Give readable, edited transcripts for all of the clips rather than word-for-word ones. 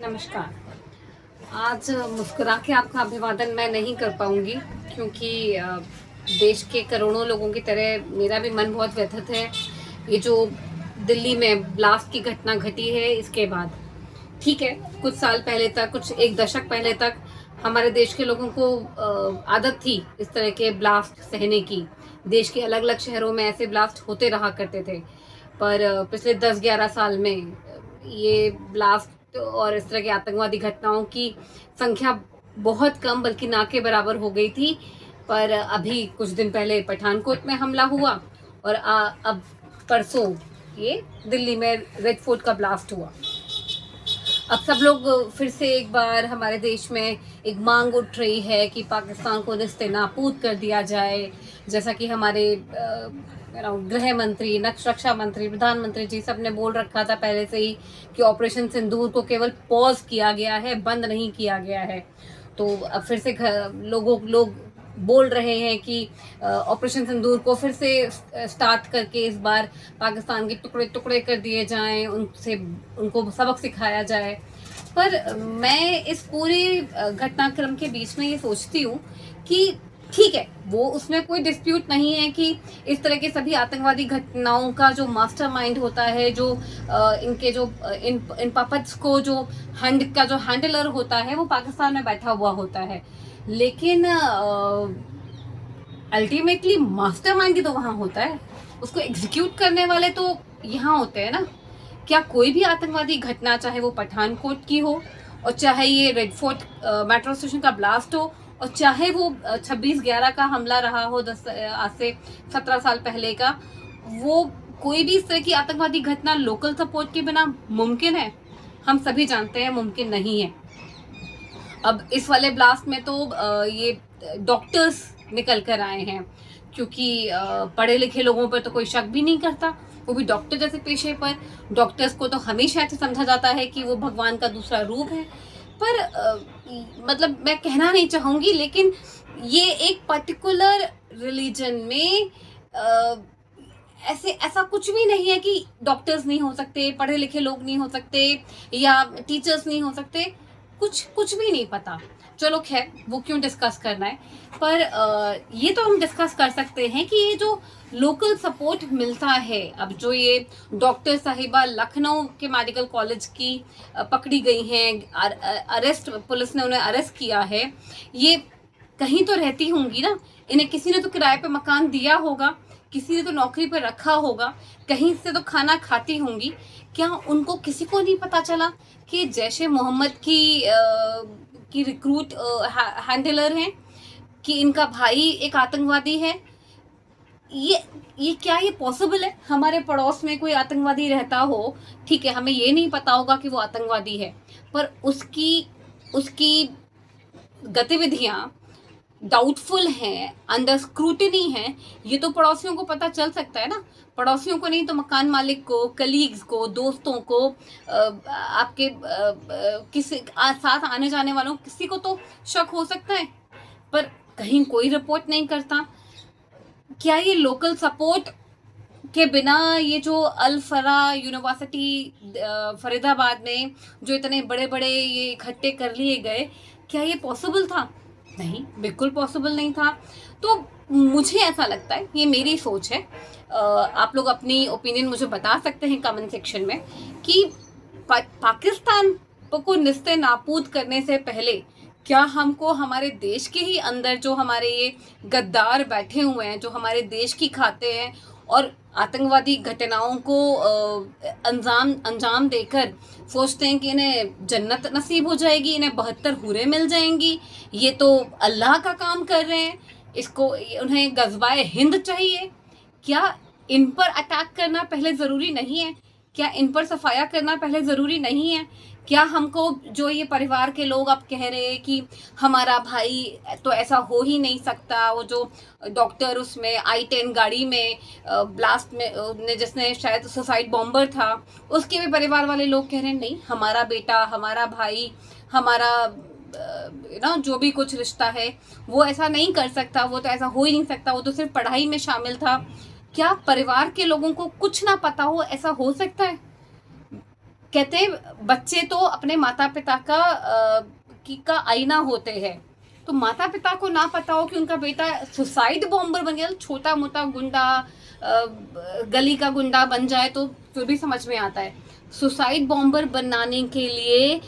नमस्कार। आज मुस्कुरा के आपका अभिवादन मैं नहीं कर पाऊँगी क्योंकि देश के करोड़ों लोगों की तरह मेरा भी मन बहुत व्यथित है। ये जो दिल्ली में ब्लास्ट की घटना घटी है इसके बाद। ठीक है, कुछ साल पहले तक, कुछ 1 दशक पहले तक हमारे देश के लोगों को आदत थी इस तरह के ब्लास्ट सहने की। देश के अलग-अलग शहरों में ऐसे ब्लास्ट होते रहा करते थे। पर पिछले 10-11 साल में ये ब्लास्ट और इस तरह की आतंकवादी घटनाओं की संख्या बहुत कम बल्कि ना के बराबर हो गई थी। पर अभी कुछ दिन पहले पठानकोट में हमला हुआ और अब परसों ये दिल्ली में रेड फोर्ट का ब्लास्ट हुआ। अब सब लोग फिर से एक बार हमारे देश में एक मांग उठ रही है कि पाकिस्तान को निस्ते-नाबूद कर दिया जाए, जैसा कि हमारे गृह मंत्री, रक्षा मंत्री, प्रधानमंत्री जी सब ने बोल रखा था पहले से ही कि ऑपरेशन सिंदूर को केवल पॉज किया गया है, बंद नहीं किया गया है। तो अब फिर से लोग बोल रहे हैं कि ऑपरेशन सिंदूर को फिर से स्टार्ट करके इस बार पाकिस्तान के टुकड़े-टुकड़े कर दिए जाएँ, उनको सबक सिखाया जाए। पर मैं इस पूरे घटनाक्रम के बीच में ये सोचती हूँ कि ठीक है, वो उसमें कोई डिस्प्यूट नहीं है कि इस तरह के सभी आतंकवादी घटनाओं का जो मास्टरमाइंड होता है, जो इनके जो इन पपेट्स को जो हैंडलर होता है, वो पाकिस्तान में बैठा हुआ होता है। लेकिन अल्टीमेटली मास्टरमाइंड ही तो वहाँ होता है, उसको एग्जीक्यूट करने वाले तो यहाँ होते हैं ना। क्या कोई भी आतंकवादी घटना, चाहे वो पठानकोट की हो और चाहे ये रेड फोर्ट मेट्रो स्टेशन का ब्लास्ट हो और चाहे वो 26/11 का हमला रहा हो आज से 17 साल पहले का, वो कोई भी इस तरह की आतंकवादी घटना लोकल सपोर्ट के बिना मुमकिन है? हम सभी जानते हैं मुमकिन नहीं है। अब इस वाले ब्लास्ट में तो ये डॉक्टर्स निकल कर आए हैं क्योंकि पढ़े लिखे लोगों पर तो कोई शक भी नहीं करता, वो भी डॉक्टर जैसे पेशे पर। डॉक्टर्स को तो हमेशा ऐसे समझा जाता है कि वो भगवान का दूसरा रूप है। पर मतलब मैं कहना नहीं चाहूँगी, लेकिन ये एक पर्टिकुलर रिलीजन में ऐसा कुछ भी नहीं है कि डॉक्टर्स नहीं हो सकते, पढ़े लिखे लोग नहीं हो सकते या टीचर्स नहीं हो सकते। कुछ भी नहीं पता। चलो खैर, वो क्यों डिस्कस करना है। पर ये तो हम डिस्कस कर सकते हैं कि ये जो लोकल सपोर्ट मिलता है, अब जो ये डॉक्टर साहिबा लखनऊ के मेडिकल कॉलेज की पकड़ी गई हैं, पुलिस ने उन्हें अरेस्ट किया है, ये कहीं तो रहती होंगी ना। इन्हें किसी ने तो किराए पे मकान दिया होगा, किसी ने तो नौकरी पर रखा होगा, कहीं से तो खाना खाती होंगी। क्या उनको किसी को नहीं पता चला कि जैश-ए मोहम्मद की रिक्रूट हैंडलर हैं, कि इनका भाई एक आतंकवादी है? ये क्या ये पॉसिबल है? हमारे पड़ोस में कोई आतंकवादी रहता हो, ठीक है, हमें ये नहीं पता होगा कि वो आतंकवादी है, पर उसकी गतिविधियां डाउटफुल हैं, अंडर स्क्रूटिनी हैं, ये तो पड़ोसियों को पता चल सकता है ना। पड़ोसियों को नहीं तो मकान मालिक को, कलीग्स को, दोस्तों को, आपके किसी साथ आने जाने वालों, किसी को तो शक हो सकता है। पर कहीं कोई रिपोर्ट नहीं करता। क्या ये लोकल सपोर्ट के बिना ये जो अल फरा यूनिवर्सिटी फरीदाबाद में जो इतने बड़े बड़े ये इकट्ठे कर लिए गए, क्या ये पॉसिबल था? नहीं, बिल्कुल पॉसिबल नहीं था। तो मुझे ऐसा लगता है, ये मेरी सोच है, आप लोग अपनी ओपिनियन मुझे बता सकते हैं कमेंट सेक्शन में, कि पाकिस्तान को निस्ते नाबूद करने से पहले क्या हमको हमारे देश के ही अंदर जो हमारे ये गद्दार बैठे हुए हैं, जो हमारे देश की खाते हैं और आतंकवादी घटनाओं को अंजाम देकर सोचते हैं कि इन्हें जन्नत नसीब हो जाएगी, इन्हें 72 हूरें मिल जाएंगी, ये तो अल्लाह का काम कर रहे हैं, उन्हें गज़वाए हिंद चाहिए? क्या इन पर अटैक करना पहले ज़रूरी नहीं है? क्या इन पर सफाया करना पहले ज़रूरी नहीं है? क्या हमको, जो ये परिवार के लोग अब कह रहे हैं कि हमारा भाई तो ऐसा हो ही नहीं सकता, वो जो डॉक्टर उसमें I-10 गाड़ी में ब्लास्ट में जिसने शायद सुसाइड बॉम्बर था, उसके भी परिवार वाले लोग कह रहे हैं नहीं, हमारा बेटा, हमारा भाई, हमारा जो भी कुछ रिश्ता है वो ऐसा नहीं कर सकता, वो तो ऐसा हो ही नहीं सकता, वो तो सिर्फ पढ़ाई में शामिल था। क्या परिवार के लोगों को कुछ ना पता हो, ऐसा हो सकता है? कहते हैं बच्चे तो अपने माता पिता का आईना होते हैं, तो माता पिता को ना पता हो कि उनका बेटा सुसाइड बॉम्बर बन गया, छोटा मोटा गुंडा गली का गुंडा बन जाए तो फिर भी समझ में आता है। सुसाइड बॉम्बर बनाने के लिए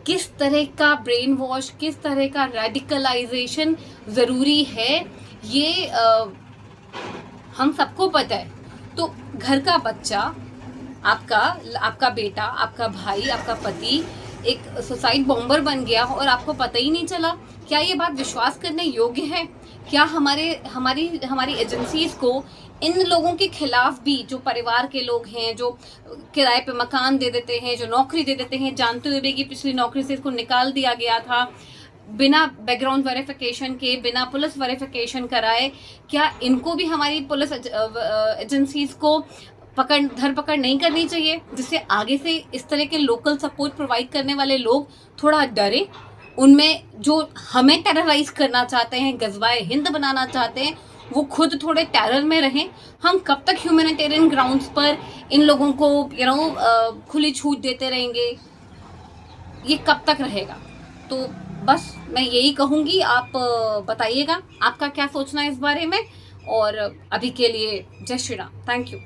किस तरह का ब्रेन वॉश, किस तरह का रेडिकलाइजेशन ज़रूरी है, ये हम सबको पता है। तो घर का बच्चा, आपका बेटा, आपका भाई, आपका पति एक सुसाइड बॉम्बर बन गया और आपको पता ही नहीं चला, क्या ये बात विश्वास करने योग्य है? क्या हमारी एजेंसीज को इन लोगों के खिलाफ भी, जो परिवार के लोग हैं, जो किराए पे मकान दे देते हैं, जो नौकरी दे देते हैं, जानते हुए भी कि पिछली नौकरी से इसको निकाल दिया गया था बिना बैकग्राउंड वेरिफिकेशन के, बिना पुलिस वेरिफिकेशन कराए, क्या इनको भी हमारी पुलिस एजेंसीज को धरपकड़ नहीं करनी चाहिए, जिससे आगे से इस तरह के लोकल सपोर्ट प्रोवाइड करने वाले लोग थोड़ा डरे, उनमें जो हमें टेरराइज करना चाहते हैं, गजवाए हिंद बनाना चाहते हैं, वो खुद थोड़े टेरर में रहें। हम कब तक ह्यूमैनिटेरियन ग्राउंड्स पर इन लोगों को खुली छूट देते रहेंगे? ये कब तक रहेगा? तो बस मैं यही कहूँगी, आप बताइएगा आपका क्या सोचना है इस बारे में। और अभी के लिए जय श्री राम, थैंक यू।